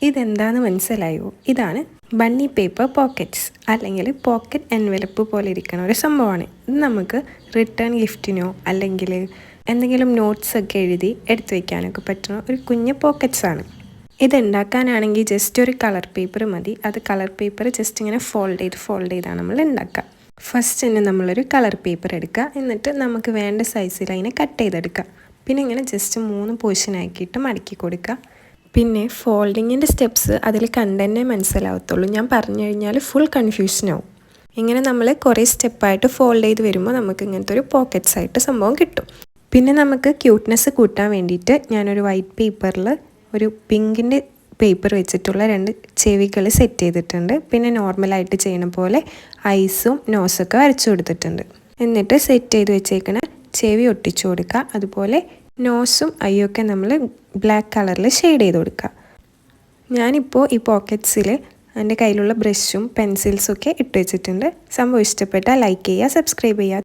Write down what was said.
ഇതെന്താണെന്ന് മനസ്സിലായോ? ഇതാണ് ബണ്ണി പേപ്പർ പോക്കറ്റ്സ് അല്ലെങ്കിൽ പോക്കറ്റ് എൻവലപ്പ് പോലെ ഇരിക്കുന്ന ഒരു സംഭവമാണ്. ഇത് നമുക്ക് റിട്ടേൺ ഗിഫ്റ്റിനോ അല്ലെങ്കിൽ എന്തെങ്കിലും നോട്ട്സ് ഒക്കെ എഴുതി എടുത്തു വയ്ക്കാനൊക്കെ പറ്റുന്ന ഒരു കുഞ്ഞ് പോക്കറ്റ്സ് ആണ്. ഇതുണ്ടാക്കാനാണെങ്കിൽ ജസ്റ്റ് ഒരു കളർ പേപ്പർ മതി. അത് കളർ പേപ്പർ ജസ്റ്റ് ഇങ്ങനെ ഫോൾഡ് ചെയ്താണ് നമ്മൾ ഉണ്ടാക്കുക. ഫസ്റ്റ് തന്നെ നമ്മളൊരു കളർ പേപ്പർ എടുക്കുക. എന്നിട്ട് നമുക്ക് വേണ്ട സൈസിൽ അതിനെ കട്ട് ചെയ്തെടുക്കുക. പിന്നെ ഇങ്ങനെ ജസ്റ്റ് 3 പോർഷൻ ആക്കിയിട്ട് മടക്കി കൊടുക്കുക. പിന്നെ ഫോൾഡിങ്ങിൻ്റെ സ്റ്റെപ്സ് അതിൽ കണ്ടന്നെ മനസ്സിലാവത്തുള്ളൂ. ഞാൻ പറഞ്ഞു കഴിഞ്ഞാൽ ഫുൾ കൺഫ്യൂഷനാവും. ഇങ്ങനെ നമ്മൾ കുറേ സ്റ്റെപ്പായിട്ട് ഫോൾഡ് ചെയ്ത് വരുമ്പോൾ നമുക്ക് ഇങ്ങനത്തെ ഒരു പോക്കറ്റ്സ് ആയിട്ട് സംഭവം കിട്ടും. പിന്നെ നമുക്ക് ക്യൂട്ട്നെസ് കൂട്ടാൻ വേണ്ടിയിട്ട് ഞാനൊരു വൈറ്റ് പേപ്പറിൽ ഒരു പിങ്കിൻ്റെ പേപ്പർ വെച്ചിട്ടുള്ള 2 ചെവികൾ സെറ്റ് ചെയ്തിട്ടുണ്ട്. പിന്നെ നോർമലായിട്ട് ചെയ്യണ പോലെ ഐസും നോസൊക്കെ വരച്ചു കൊടുത്തിട്ടുണ്ട്. എന്നിട്ട് സെറ്റ് ചെയ്ത് വെച്ചേക്കണ ചെവി ഒട്ടിച്ചു കൊടുക്കുക. അതുപോലെ നോസും ഐയൊക്കെ നമ്മൾ ബ്ലാക്ക് കളറിൽ ഷെയ്ഡ് ചെയ്ത് കൊടുക്കുക. ഞാനിപ്പോൾ ഈ പോക്കറ്റ്സിൽ എൻ്റെ കയ്യിലുള്ള ബ്രഷും പെൻസിൽസും ഒക്കെ ഇട്ട് വെച്ചിട്ടുണ്ട്. സംഭവം ഇഷ്ടപ്പെട്ടാൽ ലൈക്ക് ചെയ്യുക, സബ്സ്ക്രൈബ് ചെയ്യുക.